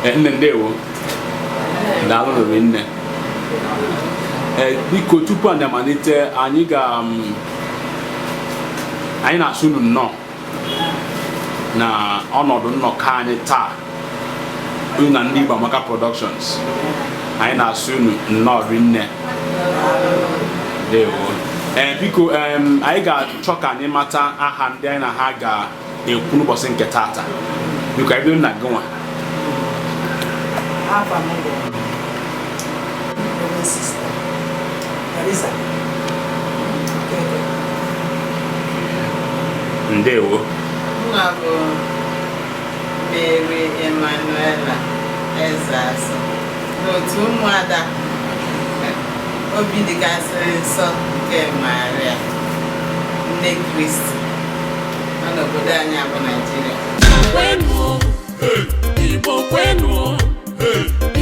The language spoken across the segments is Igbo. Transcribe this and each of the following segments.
nne ndewo daalụ nne biko tupu anyị amalite anyị na-asụ unu nnọọ na ọnọdụ nnọkọ anyị taa na ndị Igbo Amaka Productions. Anyị na-asụ unu nnọọ rinne ndewo. Biko anyị ga-achọ ka anyị mata aha ndị anyị na ha ga-ekwu n'ụbọchị nke taata. Biko anyị bido na gị nwa. Ndewo. Mary Emmanuela Ezeaso n'otu ụmụada obi dịgasịrị nsọ nke Maria nne Kristi nọ n'obodo anyị bụ Naịjirịa. Igbo kwenu,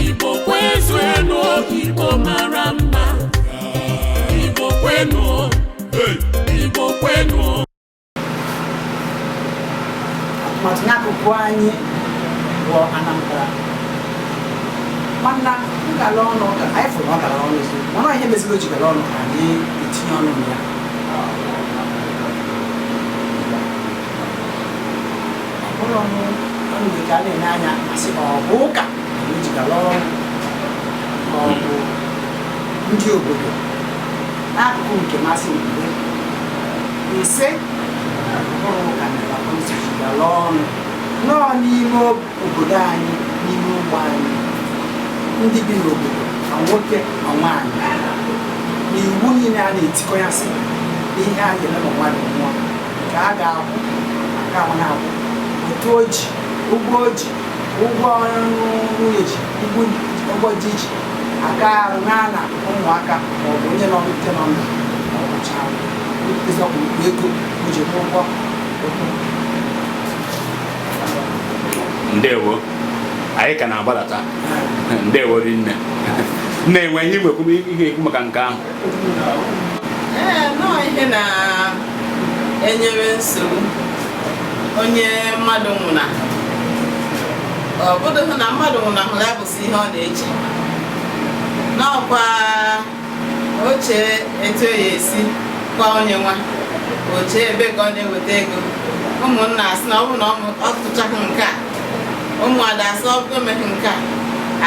Igbo kwezuenu, Igbo mara mma. Igbo kwenu, Igbo kwenu. Matu n'akụkụ anyị bụ Anambra. Mana ngala ọnụ anyị fụrụ ọ gara ọnụ ezi. Mana ihe meziri o ji gara ọnụ ka anyị etinye ọnụ ya. Ọbụrụ ọnụ dị ka a na-enye anya asị ọ bụ ụka o ji gara ọnụ ma ọ bụ ndị obodo n'akụkụ nke masị mgbe ise ọrụ ụka na ọnụ nọọ n'ime obodo anyị n'ime ụgbọ anyị ndị bi n'obodo ma nwoke ma nwaanyị na iwu niile a na-etikọ ya sị ihe a ga-eme ma mmadụ nwụọ ka a ga-akwụ aka ahụ na-akwụ otu oji ụgwọ oji ụgwọ nwunye ji ụgwọ di ji aka arụ na ụmụaka maọbụ onye nọ n'ute nọ ndụ maọbụcha ego o ji n'ụgwọ. Ndewo. Anyị ka na-agbadata. Ndewo rinne. Na-enwe ihe ekwu maka nke ahụ. Nọọ ihe na-enyere nsogbu onye mmadụ nwụna. Ọ bụdụghị na mmadụ nwụna hụrụ ya bụsị ihe ọ na-eche. N'ọkwa oche etu ya esi kwa onye nwa. Oche ebe ka ọ na-eweta ego. Ụmụnna asị na ọ bụrụ na ọ tụchaghị nke a, ụmụada asị ọ bụrụ emeghị nke a,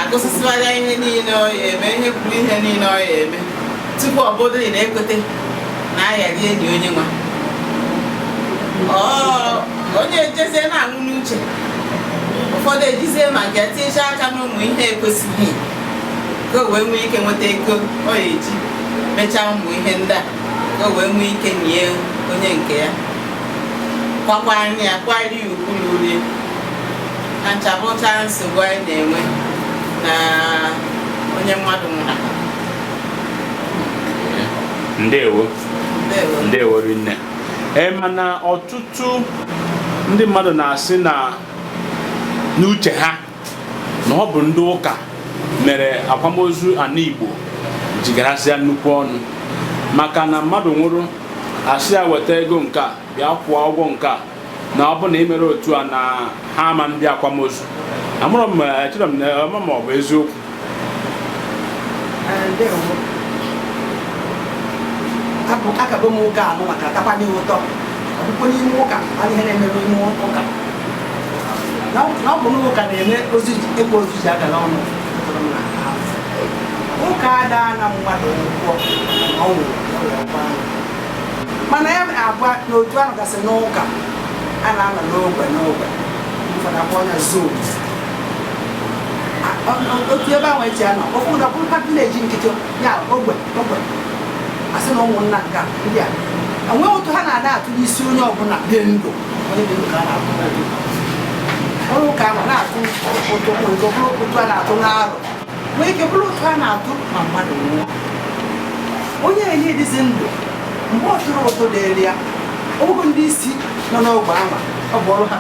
agụsịsịwara ihe niile ọ ya eme, ihe kwuru ihe niile ọ ya eme tupu ọ bụrụ na ekwete na ayari enyi onye nwa. Onye ejezie na-anwụ n'uche, ụfọdụ ejizie maka ya tinyecha aka n'ụmụ ihe ekwesịghị ka o wee nwee ike nweta ego ọ ya eji mechaa ụmụ ihe ndị a ka o wee nwee ike nye onye nke ya kwakwa anya ya kwari ukwuru uri na nchabụcha nsogbu anyị na-enwe na onye mmadụ nwụrụ. Ndewo rinne. Mana ọtụtụ ndị mmadụ na-asị na n'uche ha na ọ bụ ndị ụka mere akwamozu ana Igbo jigarasịa nnukwu ọnụ maka na mmadụ nwụrụ asị ya weta ego nke a bịa kwụọ ụgwọ nke a na ọ bụ na imere otu a na ha ama ndị akwamozu. Amụrụ m echere m na ọma ma ọ bụ eziokwu. Akabo m ụka anụ maka atakwa n'ihe ụtọ ọbụkwa n'ime ụka ihe na-emere ime ụka na ọ bụ n'ụka na-eme ekwe ozu ji aka n'ọnụ. Ụka adaa na mmadụ ụgwọ na ọnwụ mana ya agwa n'otu ahụ gasị n'ụka a na-anọ n'ogbe ụfọdụ akpọ ọnya zon otu ebe ahụ eji anọ ụfọdụ ọkpụrụka vileji nkịtị ya ogbe asị na ụmụnna nke ndị a enwe otu ha na-ada atụ n'isi onye ọbụla dị ndụ onye dị ndụ ka a na-atụ ọrụ ụka ahụ na-atụ ụtụ nke bụrụ otu a na-atụ n'arụ nwee ike bụrụ otu a na-atụ ma mmadụ nwụọ. Onye enye dịzi ndụ mgbe ọ tụrụ ụtụ dịrị ya ogo ndị isi nọ n'ogbe ahụ ọ bụ ọrụ ha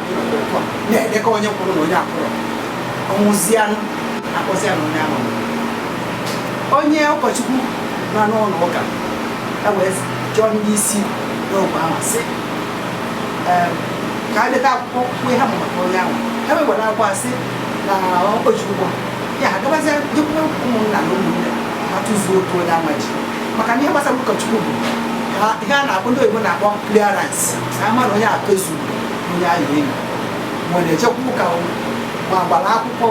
na-edekọ onye kwụrụ na onye akwụrụ ọnwụzianụ akpọzianụ onye ahụ. Onye ụkọchukwu nọ n'ụlọ ụka wee jụọ ndị isi n'ogbe ahụ sị ka a deta akwụkwọ kwe ha maka onye ahụ. Ha wewere akwa sị na ojugbo ya agabazie jekwa ụmụnna na ụmụnne ha tụzuo otu onye amaji maka na ihe gbasara ụkọchukwu bụ ihe a na-akpọ ndị oyibo na-akpọ clearance na ama na onye a tozuru onye ahụ enyi nwere echekwa ụka ma gbara akwụkwọ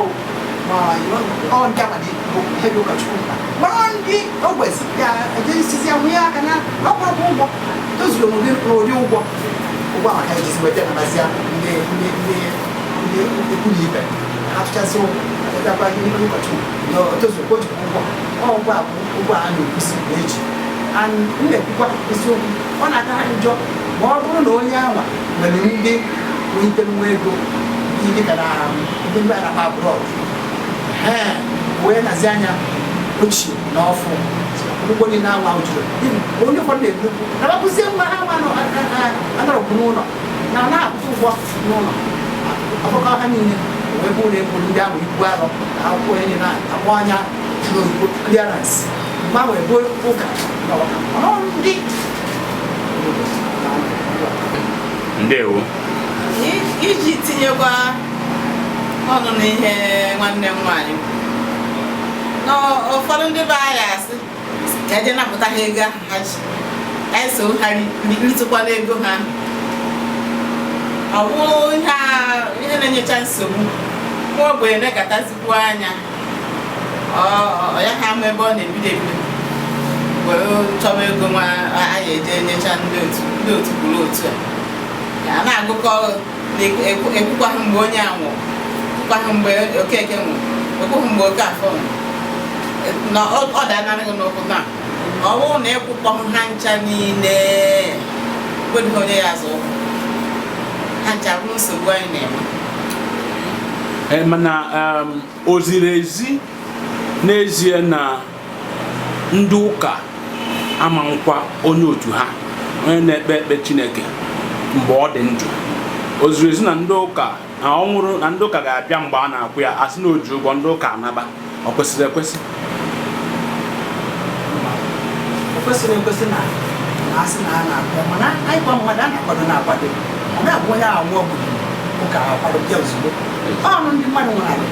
ma ọ ndị amadi bụ ihe dị ụkọchukwu mkpa mara ndị ogbezi ya ejesizi ya nwunye aka na ọkpọrọkwa ụgwọ tozuru onwe n'ụdị ụgwọ maka ejizi weta nabazia ndị ikwu na ibe atụchasị ụgwọ ihe ụkọchukwu na otozuru oji ụgwọ a bụ ụgwọ a na-ekwusi eji m na-ekwukwa isiokwu ọ na-aka ha njọ ma ọ bụrụ na onye anwa nwere ndị welitere nwa ego ihe ka na ndị mgbe a na-akpa abroad wee nazi anya ochie na ọfụ ụgwọ niile anwa jụrụ onye ụfọdụ na-ekwu na bakụzie nwa ha nwa anọrọkwu n'ụlọ na na-akwụta ụgwọ n'ụlọ akụkọ ha niile wee bụ na ebu ndị ahụ ibu arọ na akwụkwọ onye na-akpọ anya n'oyibo clearance mgbanwe bụ ụka ndị ndewo iji tinyekwa ọnụ n'ihe nwanne m nwaanyị na ụfọdụ ndị be anyị asị ka eje napụta ha ego ahụ ha ji ka anyị so ha ritụkwana ego ha ọ bụrụ ihe na-enyecha nsogbu nwa ogbenye na-ekatazikwu anya ya ha ama ebe ọ na-ebido ebido were chọba ego nwa anyị eje enyecha ndị otu kwuru otu a na-agụkọ ekwukwaghị mgbe onye a nwụrụ ekwukwaghị mgbe Okeke nwụrụ ekwughị mgbe Okafọ nwụrụ na ọ danarịghị n'okwu na ọ bụrụ na ekwukpọghị ha ncha niile wedịghị onye ya azụ ụkwụ ha ncha bụ nsogbu anyị na-eme mana o ziri ezi n'ezie na ndị ụka ama nkwa onye otu ha onye na-ekpe ekpe Chineke mgbe ọ dị ndụ o ziri ezi na ndị ụka na ọ nwụrụ na ndị ụka ga-abịa mgbe a na-akwụ ya asị na oji ụgwọ ndị ụka anaba ọ kwesịrị ekwesị o kwesịrị ekwesị na asị na a na-akwụ ya mana anyị kwa mmadụ a na-akwado na-akwado ọ na-abụ onye anwụ ọbụla ụka akwado bịa ozugbo ọnụ ndị mmadụ nwere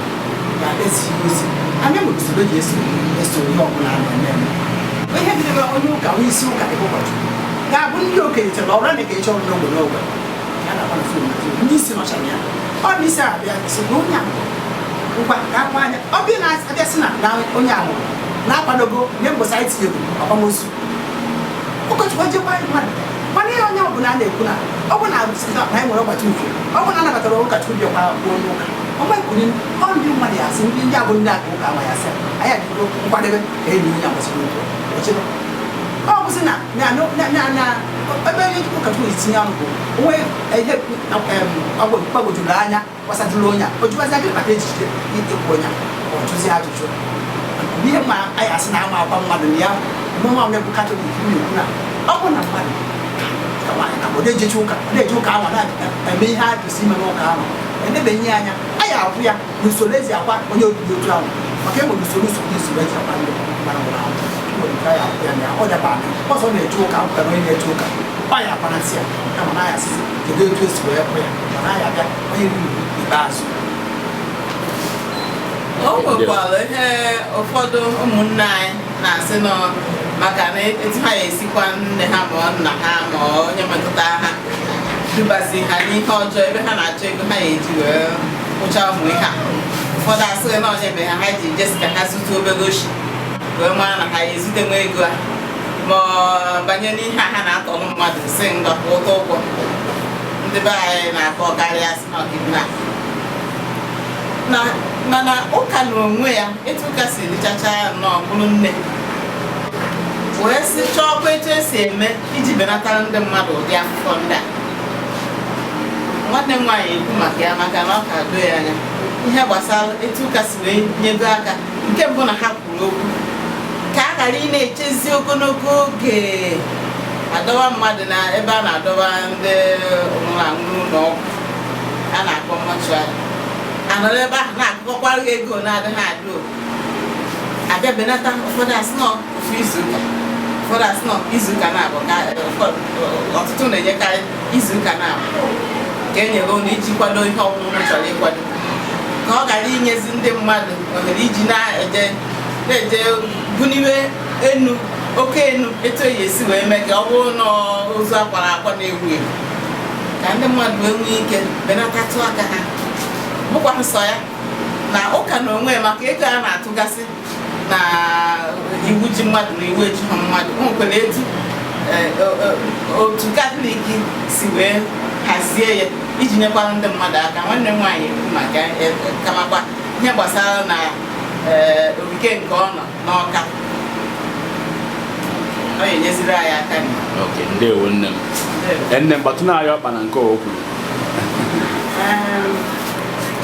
ga-esi ozi anyị nwere usoro ji eso ihe ọbụla a na-eme ihe dịrị onye ụka onye isi ụka dị ụbọchị ga-abụ ndị okenye chere ọrụ na ga-eche ọrụ n'ogbe n'ogbe ya na ndị isi nọchara ya ọ bụ isi abịa si na onye ahụ ngwa ga-akpọ anya ọ bịa na-abịa si na onye ahụ na-akwadogo nye mgbasa anyị tinye akwamozu ụkọchukwu ejekwa mmadụ mana ihe onye ọbụla a na-ekwu na ọ bụ na anyị nwere ọgbata uche ọ bụ na anabatara ụkọchukwu bịakwa onye ụka ọgba ekwuri ọ ndị mmadụ ya asị ndị abụ ndị aka ụka ama ya sị anyị adịgo nkwadebe ka enyi onye agbasara ụkwụ ọ bụzi na ebe onye ụkọchukwu etinye ọnụ bụ onwe ihe gbagwojuru anya gbasatụrụ onye a o jụbazi aka maka echiche ikwu onye ọ jụzi ajụjụ ihe ma anyị asị na ama akwa mmadụ na ya mụnwa onye bụ katọlik na-ekwu na ọ bụ na mmadụ ka nwaanyị na obodo ejechi ụka na-eje ụka ahụ na-eme ihe a kwesịrị ime n'ụka ahụ edebenye anya anyị akwụ ya n'usoro ezi akwa onye obibi otu ahụ maka enwere usoro eji akwa ndị mmadụ nwụrụ ahụ ọ daba ọzọ na-eje ụka ụka na onye na-eje ụka ọ ya akwanasị ya kama na ya asịzi kedu etu esi wee kpụ ya mana ya abịa onye ruru ikpeazụ o nwekwara ihe ụfọdụ ụmụnne anyị na-asị nọ maka na etu ha ya esikwa nne ha ma nna ha ma onye metụta ha dubazi ha n'ihe ọjọọ ebe ha na-achọ ego ha ya eji wee kwụcha ụmụ ihe a ụfọdụ asịrị na onye ebe ha ji jesi ka ha zụta obere oshi wee mara na ha ya ezute nwa ego a ma banye n'ihe ha na-atọrọ mmadụ si ngakwa ụtọ ụgwọ ndị be anyị na-akọ karịa si n'ọdịna mana ụka n'onwe ya etu ụka si richacha nnọọ bụrụ nne wee si chọọkwa etu esi eme iji benatara ndị mmadụ ụdị afụfọ ndị a nwanne m nwaanyị ekwu maka ya maka na ọ ka doo ya anya ihe gbasara etu ụka si wee nyego aka nke mbụ na ha kwuru okwu ka a ghara ị na-echezi ogologo oge adọba mmadụ na ebe a na-adọba ndị nwụrụ anwụ n'ụlọ ọgwụ a na-akpọ mọchụarị anọrọ ebe ahụ na-akụkọkwara ego na-adịghị adị abịa benata ụfọdụ asị nọ ofu izuụka ụfọdụ asị nọ izuụka na-abụ ọtụtụ na-enyekarị izuụka na-abụ ka e nyere ụlọ iji kwado ihe ọmụmụ chọrọ ịkwado ka ka ọ ghara inyezi ndị mmadụ ohere iji na-eje buniwe enu oke enu etu oyi esi wee mee ka ọ bụrụ na ozu akwara akwa na-ewu ewu ka ndị mmadụ wee nwee ike benatatụ aka ha bụkwa nsọ ya na ụka na onwe maka ego a na-atụgasị na iwu ji mmadụ na iwu eji ha mmadụ o nwekwara etu otu Katọlik si wee hazie ya iji nyekwara ndị mmadụ aka. Nwanne m nwaanyị ekwu maka kamakwa ihe gbasara na ogige nke ọ nọ n'Ọka ọ ga-enyeziri anyị aka. Okay, ndewo nne m. Nne m gbatụ na-ayọ ọkpa na nke o kwuru.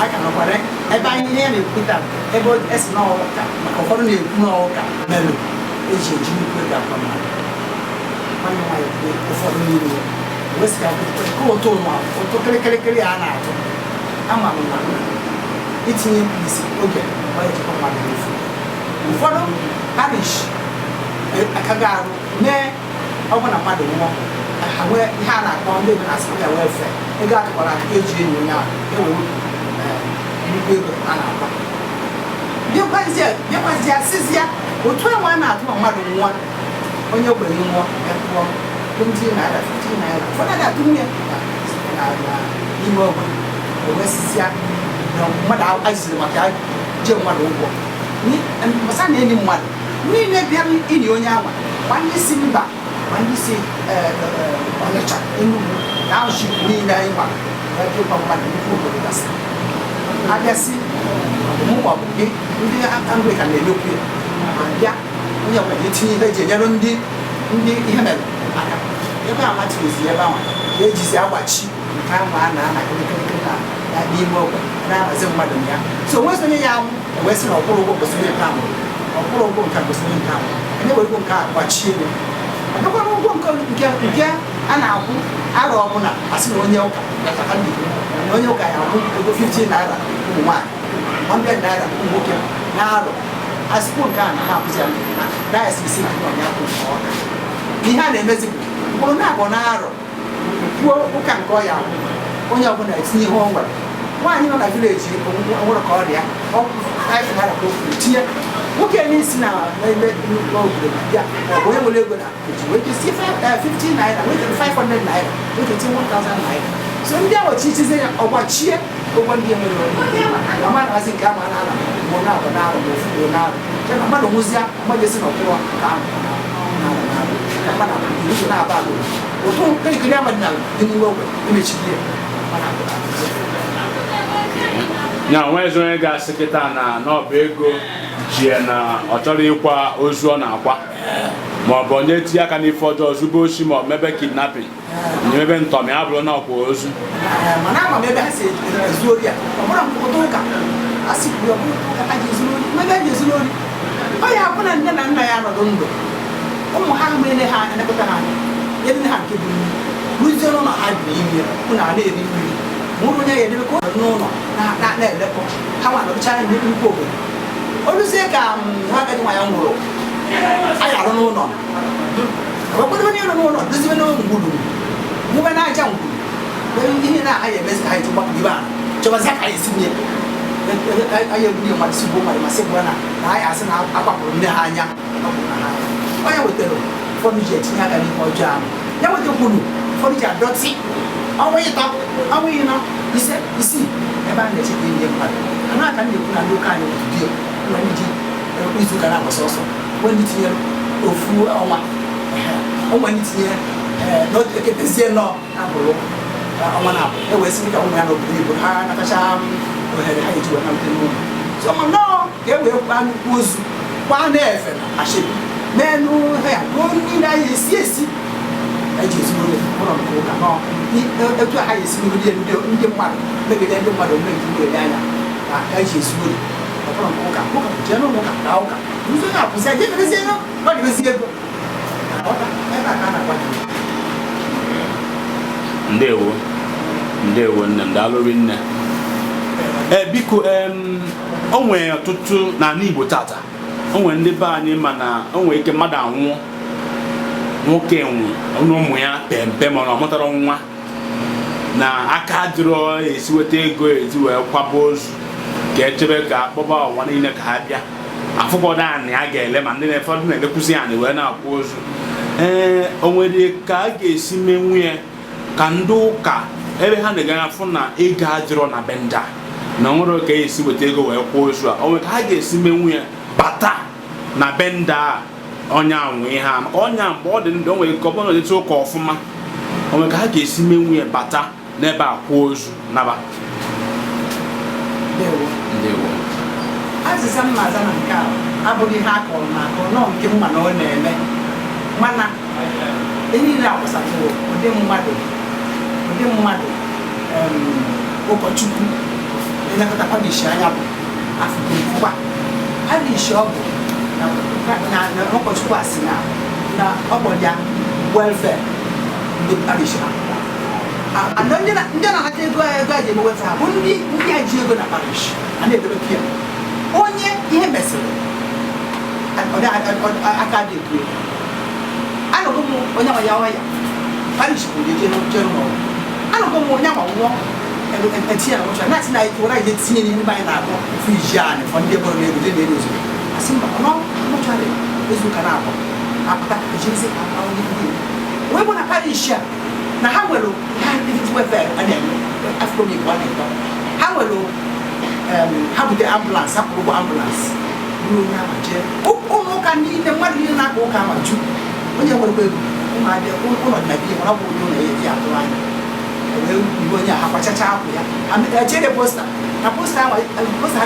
Aka nọkwara ebe anyị ihe na-ekwuta ebe esi n'ọka maka ụfọdụ na-ekwu n'ọka mere eji eji nnukwu ego akwa mmadụ. Nwanne nwaanyị kwuo ụfọdụ niile wesịka ụtụ ụtụ kịrịkịrịkịrị a na-atụ ama m na itinye isi oge ọ ejikwa mmadụ n'efu. Ụfọdụ parish akaga arụ mee ọgwụ na mmadụ nwụọ ha nwee ihe a na-akpọ ndị ebe na-asị ya welfare ego atụkwara aka eji enyi onye ahụ ewere nnukwu ego a na-akpa bịakwazie asịzịa otu enwe a na-atụ ma mmadụ nwụọ onye ogbenye nwụọ kwụọ 20 naira 15 naira ụfọdụ ga-atụ nwunye n'ime ogbe ewesịzịa na mmadụ aziri maka je mmadụ ụgwọ masa na enyi mmadụ niile bịara inyi onye anwa ma ndị si mba ma ndị si Ọnịcha Enugu na Awụship niile anyị gbara ebe ịgba mmadụ nnukwu obodo gasị abịasị ọmụmụ bụ gị ndị Anglican na-emekwu ya ma bịa onye ọbụla etinye ihe eji enyere ndị ihe mere aka ebe a matirizi ebe ahụ ga-ejizi agbachi nke ahụ a na-ana kịrịkịrịkịrị na n'ime ogbe na-ahazi mmadụ ya so onwezi onye ya anwụ ewesị na ọkwụrụ ụgwọ gosiri nke ahụ ọkwụrụ ụgwọ nke gosiri nke ahụ onye were ụgwọ nke a gbachie ego ọdọkwara ụgwọ nke a na-akwụ arọ ọbụla asị na onye ụka na onye ụka ya akwụ ego 15 naira ụmụ nwaanyị 100 naira ụmụ nwoke na arọ asịkwo nke a na-akwụzi ya na dayọsis nke ọnya kwụ ọka ihe a na-emezi bụ mkpụrụ na-abụ na arọ kwuo ụka nke ọ ya akwụ onye ọbụla etinye ihe o nwere nwaanyị nọ na vileji nwere ka ọrịa ọkụ 5 naira ka o kwuru tinye nwoke n'isi na ebe nnukwu obodo bịa maọbụ onye nwere ego na oji wee kesi 15 naira wee 500 naira wee keti 1000 naira so ndị ahụ chichize ya ọgbachie ụgwọ ndị enwere ama na-azị nke ama na-ala mgbe na-abụ na-arụ ma ofu ugboro na-arụ ya na mmadụ nwụzịa mmadụ esi na ọkwụrụ ka ahụ ka mmadụ iru na-aba alụ ụtụ kirikiri amadịnala dị n'ime ogbe emechiri ya nwezi onye ga-asị kịta na n'ọba ego ji na ọ chọrọ ịkwa ozu ọ na-akwa ma ọ bụ onye tinye aka n'ife ọjọọ zube oshi ma ọ mebe kidnapping mebe ntọmị ya bụrụ na ọkwa ozu mana ama m ebe ha si ezu ori a ọ bụrụ mpụta ụka a sị kwuru ọ bụrụ ụka ha ji ezu ori mebe ha ji ezu ori ọ ya bụ na nne na nna ya nọdụ ndụ ụmụ ha mere ha elekọta ha ebe ha nke bụ rụzie n'ụlọ ha bi ime hụ na a na-eri mmiri mụrụ onye ya edebe ka ọ nọ n'ụlọ na-elekọ ha nwa nọdụchara ndị nnukwu obodo oluzie ka nwa agadi nwa ya nwụrụ anyị arụ n'ụlọ wekwado onye nọ n'ụlọ dozibe n'ngwuru mụbe na-aja ngwuru ihe na-aha ya emezi ka anyị tụgba ibe a chọbazi ka anyị esi nye anyị ebunye mmadụ si gbuo mmadụ masị gbuo na anyị asị na akwapụrụ nne ha anya onye wetara ụfọdụ ji etinye aka n'ihe ọjọọ ahụ ya wetakwuru ụfọdụ ji adọtị ọnwa ịtọ ọnwa ịnọ ise isii ebe a na-echekwa ihe mmadụ anụ aka na-ekwu na ndị ụka anyị otudio ụlọ ndị ji izu ụka na-agbasa ọsọ onwe ndị tinyere ofu ọnwa onwe ndị tinyere n'eketezie nọ abụrụ ọnwa na-abụ ewesị ka ụmụ ya n'obodo Igbo ha natacha ohere ha eji weta mte n'ụlọ so ma nnọọ ka e wee kwa nnukwu ozu kwa na-efe na ashebi mee n'ụha ya ruo niile anyị esi eji ezigbo ụlọ nke ụka nọ etu ha esi megide ndị mmadụ megide ndị mmadụ megide ndị anya ka eji ezigbo ọbụla nke ụka ụka bụ jee n'ụlọ ụka ka ụka ụzọ ya apụsị aje merezie ego ọ dịbezi ego ebe a ka a na-agwa ndewo nne m daalụrị nne biko o nwere ọtụtụ n'ala Igbo tata o nwere ndị be anyị mana o nwere ike mmadụ anwụọ nwoke nwụ ụmụ ya pempe mana ọ mụtara nwa na aka dịrọ esi weta ego ezi wee kwaba ozu ka echebe ka akpọba ọnwa niile ka ha bịa afụkọdụ anyị a ga-ele ma ndị na-efọdụ na-elekwuzi anyị wee na-akwa ozu o nwere ka a ga-esi mee nwunye ka ndị ụka ebe ha na-aga afụ na ego adịrọ na benda na nwere ka esi weta ego wee kwa ozu a o nwere ka ha ga-esi mee nwunye bata na benda a ọnya anwụ ihe a maka ọnya mgbe ọ dị ndụ o nwere ka ọ bụrụ na ọdịtụ ụka ọfụma o nwere ka ha ga-esi mee nwunye bata n'ebe a kwa ozu naba ndewo azịza mma aza na nke a abụghị ihe a kọrọ na akọ nọ nke mma na ọ na-eme mana niile akwụsatụrụ ụdị mmadụ ụkọchukwu elekọta parish anya bụ afụkwa parish ọ bụ na ụkọchukwu asị na ọkpọrọ ya welfare ndị parish ha ndị na-anata ego a ji emeweta ha bụ ndị a ji ego na parish a na-edobe ya onye ihe mesịrị aka dị ekwe anụghị m onye nwa ya ọya parish bụ jere n'ọrụ anụghị m onye nwa nwụọ eti ya n'ụcha na-asị na ụra ije tinye n'ihe mgbe anyị na-akpọ ofu iji anyị fọ ndị eboro na-ego dị na-ere ozugbo asị mba ọ nọchara ezuụka na-akpọ apụta ejirisi onye ndị wee bụ na parish a na ha nwere welfare a na-eme afro igbo a na-eto ha nwere ha bute ambulance ha kwụrụ ụgwọ ambulance bụrụ onye ama jee ụlọ ụka niile mmadụ niile na-akpa ụka ama ju onye nwere ego ụmụadị ụlọ dị na biya mana ọ bụ onye ụlọ ya eji atụrụ anya wee igwe onye a ha kwachacha akwụ ya echere posta na posta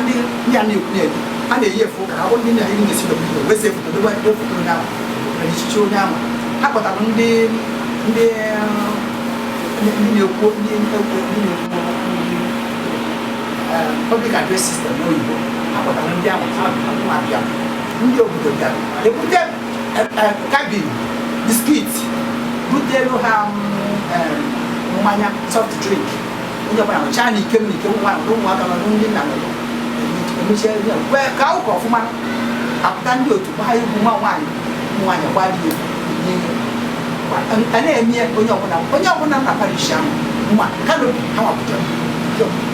ndị a na-ekwu na-edu a na-eyi efu ụka ha bụ ndị na-eyi na-esi n'obodo wee see foto dobe foto onye ama echichi onye ama ha kpọtara ndị na-ekwu public address system n'oyibo akpọtara ndị ahụ abịa ndị obodo bịara ebute kabin biskit butelu ha mmanya soft drink onye ọbụla nọchaa na ike ụmụaka nọ ndị nna emechie ka ụka ọfụma apụta ndị otu gbaa egwu nwa nwaanyị ụmụ nwaanyị gbadị a na-eme onye ọbụla na parish ahụ mma kanopi ha nwapụtara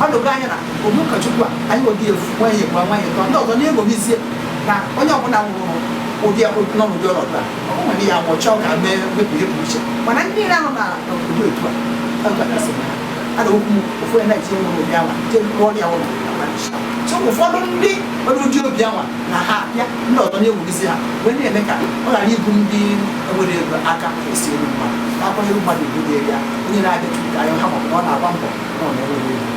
ọ dụgo anya na omu ụkọchukwu a anyị nwere efu nwanyị gba nwanyị tọ ndị ọzọ na-egomizie na onye ọbụla nwụrụ ụdị nọ n'ụdị ọnọdụ a ọ nwere ya ma ọ chọọ ka mee mepụrụ epụ uche mana ndị niile nọ na obodo etu a gasị a na okwu ofu ya na-etinye nwere obi anwa nke rụọ ya ụlọ so ụfọdụ ndị nwere ụdị obi anwa na ha ya ndị ọzọ na-ewugizi ha wee na-eme ka ọ ghara ibu ndị nwere ego aka esi elu mmadụ na-akwanyere mmadụ ibu dị ya onye na-abịa ka anyị ha maọbụ na ọ na-agba mbọ na ọ na-enwere ego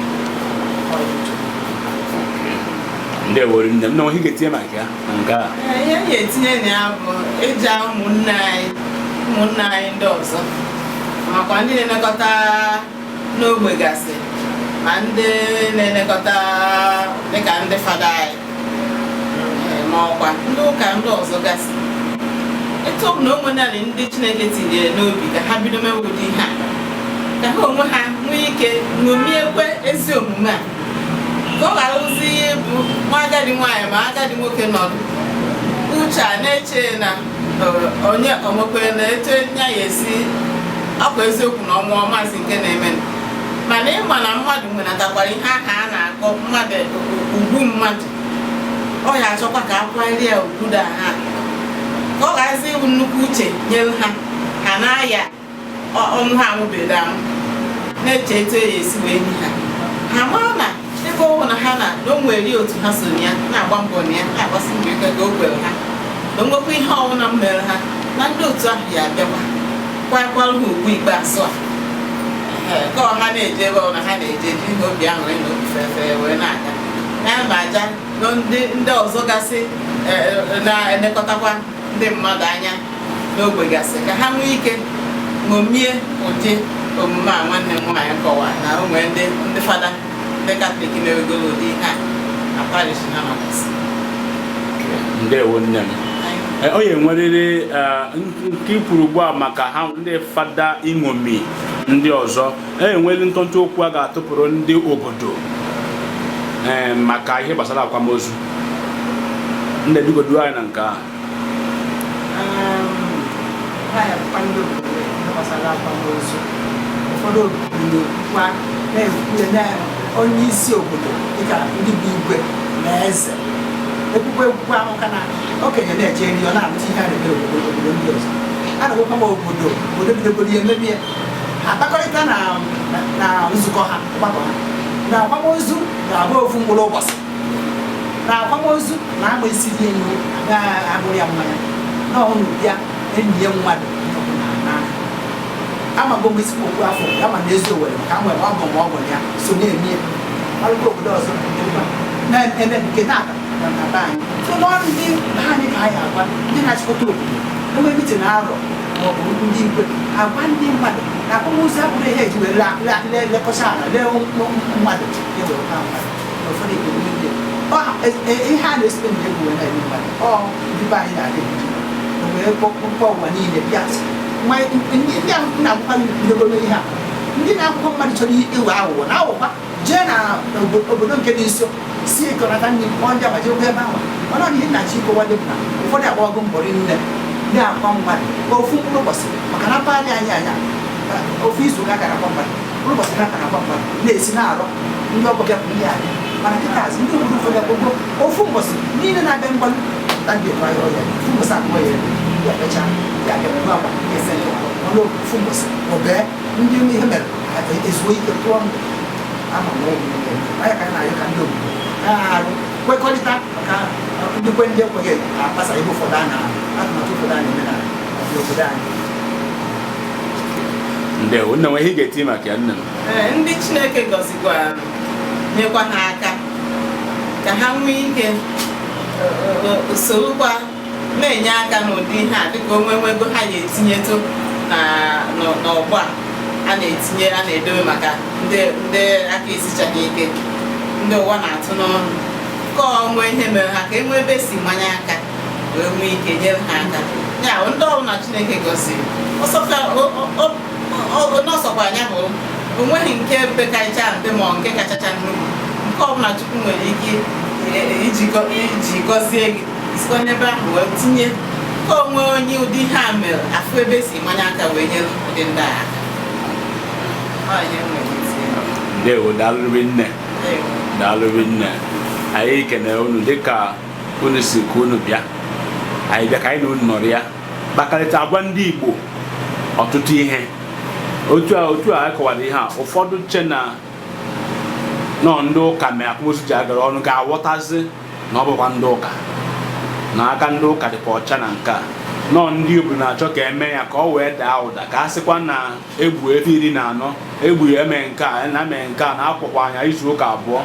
ndewo nne m na onye ga-etinye maka ya na nke a ihe m ga-etinye na ya bụ ịja ụmụnne anyị ndị ọzọ makwa ndị na-elekọta n'ogbe gasị ma ndị na-elekọta dịka ndị fada anyị ma ọkwa ndị ụka ndị ọzọ gasị etu ọ bụ na ụmụnne ndị Chineke tinyere n'obi ka ha bido mewe ụdị ihe a ka ha onwe ha nwee ike ṅomiekwe ezi omume a ka ọ ghara ozi ihe bụ nwa agadi nwaanyị ma agadi nwoke nọdụ uche a na-eche na onye ọmụkwere na eto nya ya esi akwa eziokwu na ọmụọ maazị nke na-eme mana ịma na mmadụ nwenatakwara ihe aha a na-akpọ mmadụ ugwu mmadụ ọ ya achọkwa ka akwanyere ya ugwu da ha ka ọ ghazi ịbụ nnukwu uche nyere ha ha na-aya ọnụ ha amụbedo amụ na-eche eto ya esi wee nye ha mara na ebe ọbụ na ha na o nwere otu ha so ya na-agba mbọ na ya na-agbasi mbọ ike ka o kwere ha na nwekwa ihe ọbụla m mere ha na ndị otu ahụ ya abịakwa kwakwara ha ugwu ikpeazụ a ka ọ ha na-eje ebe ọ na ha na-eje ihe obi aṅụrị na obi fere wee na-aga ya ma aja ndị ọzọ gasị na-elekọtakwa ndị mmadụ anya n'ogbe gasị ka ha nwee ike ṅomie ụdị omume a nwanne m nwaanyị kọwa na o nwere ndị fada ndị Katọlik na-ewegoro ụdị ihe a na parish ha makasị ndewo nne m onye nwerere nke ikwuru ugbu a maka ha ndị fada iṅomi ndị ọzọ enwere ntụntụ okwu a ga-atụpụrụ ndị obodo maka ihe gbasara akwamozu ndị dugodu anyị na nke a ụfọdụ obodo na-ekwu onye isi obodo dịka ndị bụ igwe na eze ekwukwe ahụ ka na okenye na-eje nri ọ na-arụta ihe a na-eme obodo ndị ọzọ a na-agwakwa m obodo bidogoro ya emebie akpakọrịta na nzukọ ha ọgbakọ ha na akwamozu ga-abụ ofu mkpụrụ ụbọchị na akwamozu na agba isi dị enyi na-abụrụ ya mmanya na ọnụ bịa enyi ya mmadụ amago m isi okwu afọ ya ma na ezi Owere maka nwere ọgọ ma ọgọ ya so na-eme ọrụkọ obodo ọzọ na-eme nke na-ata na be anyị so n'ọrụ ndị anyị ka anyị agwa ndị na-achịkọta obodo enwe mitin arọ maọbụ ndị igwe agwa ndị mmadụ na akwamozu abụrụ ihe eji were lekọcha ala lee mmadụ ewere ha mmadụ ụfọdụ ihe a na-esite na egwu wee na-eme mmadụ ọ ndị be anyị na-adị wee kpọkpọ ụwa niile bịa ndị ahụ na-akwụkwọ bidogoro ihe a ndị na-akwụkwọ mmadụ chọrọ iwe aghụghọ na aghụghọ jee na obodo nke dị nso si ekọnata nri ọ ndị agbaji ụgwọ ebe ahụ mana ọ ihe nnachi ịkọwa dị na ụfọdụ agbago mbọrị nne na-akwa mmadụ ofu mkpụrụ ụbọchị maka na mpaghara anyị anya ofu izu ụka gara akwa mmadụ mkpụrụ ụbọchị ha kara akwa mmadụ na-esi na-arọ ndị ọgbọ bịa ndị anyị mana nkịta azụ ndị obodo ụfọdụ agbogbo ofu ụbọchị niile na-abịa mgbalụ ọya ofu ụbọchị akpọ ya ya emecha ya ga-eme agba ese ọnụ ofu ụbọchị obe ndị ihe mere ezuo ike tụọ ndụ ama na ọgwụ anya ka na-ayọ ka ndị obodo na-arụ kwekọrịta maka ndịkwe ndị ekweghị akpasa ebe ụfọdụ a na-atụmatụ ụfọdụ a na-eme na obodo anyị. Ndewo, nna nwe ihe ga-eti maka ya nna m. Ndị Chineke gọzikwara nyekwa ha aka ka ha nwee ike sorokwa na-enye aka n'ụdị ihe a dịka onwego ha ga-etinyetụ n'ọgbọ a na-etinye a na-edobe maka ndị aka esichaghị ike ndị ụwa na-atụ n'ọnụ ka onwe ihe mere ha ka enwe ebe si mmanya aka wee nwee ike nyere ha aka ya ndị ọbụla Chineke gọziri n'ọsọkwa anya bụ onweghị nke bekarịcha mpe ma nke kachacha nnukwu nke ọbụla Chukwu nwere ike iji gọzie gị isikwa n'ebe ahụ wee tinye ka onwe onye ụdị ha mere afụ ebe si mmanya aka wee nyere ụdị ndị aka. Ndewo, daalụrị nne. Daalụrị nne. Anyị kenere unu dịka unu si ka unu bịa anyị bịa ka anyị na unu nọrọ ya kpakọrịta agwa ndị Igbo ọtụtụ ihe otu a anyị kọwara ihe a ụfọdụ che na nọ ndị ụka mee akwamozu ji agara ọnụ ga-aghọtazi na ọ bụkwa ndị ụka na aka ndị ụka dịkwa ọcha na nke a nọ ndị obodo na-achọ ka eme ya ka ọ wee daa ụda ka a sịkwa na egbu efe 14 egbu eme nke a na eme nke a na-akwụkwa anya izu ụka abụọ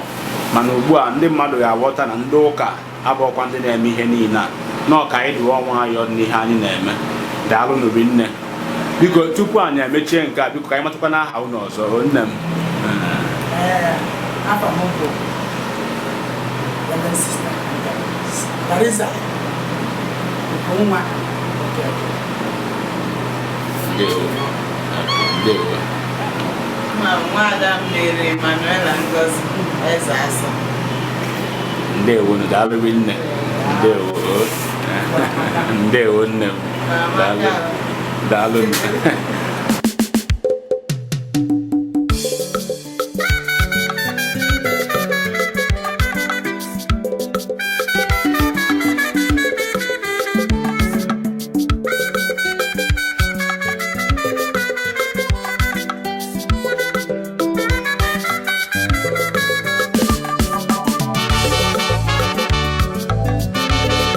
mana ugbu a ndị mmadụ ga-aghọta na ndị ụka abụọkwa ndị na-eme ihe niile a n'ọka anyị dụọ ọnwa ayọ n'ihe anyị na-eme. Daalụ n'obi nne. Biko tupu anyị emechie nke a biko ka anyị matakwa n'aha unu ọzọ nne m. Afọ m bụ Teresa nwa Ndewo. Nwaada Mary Emmanuela Ngozi Eze Asọ. Ndewo, daalụrị nne. Ndewo nne m. Daalụ nne.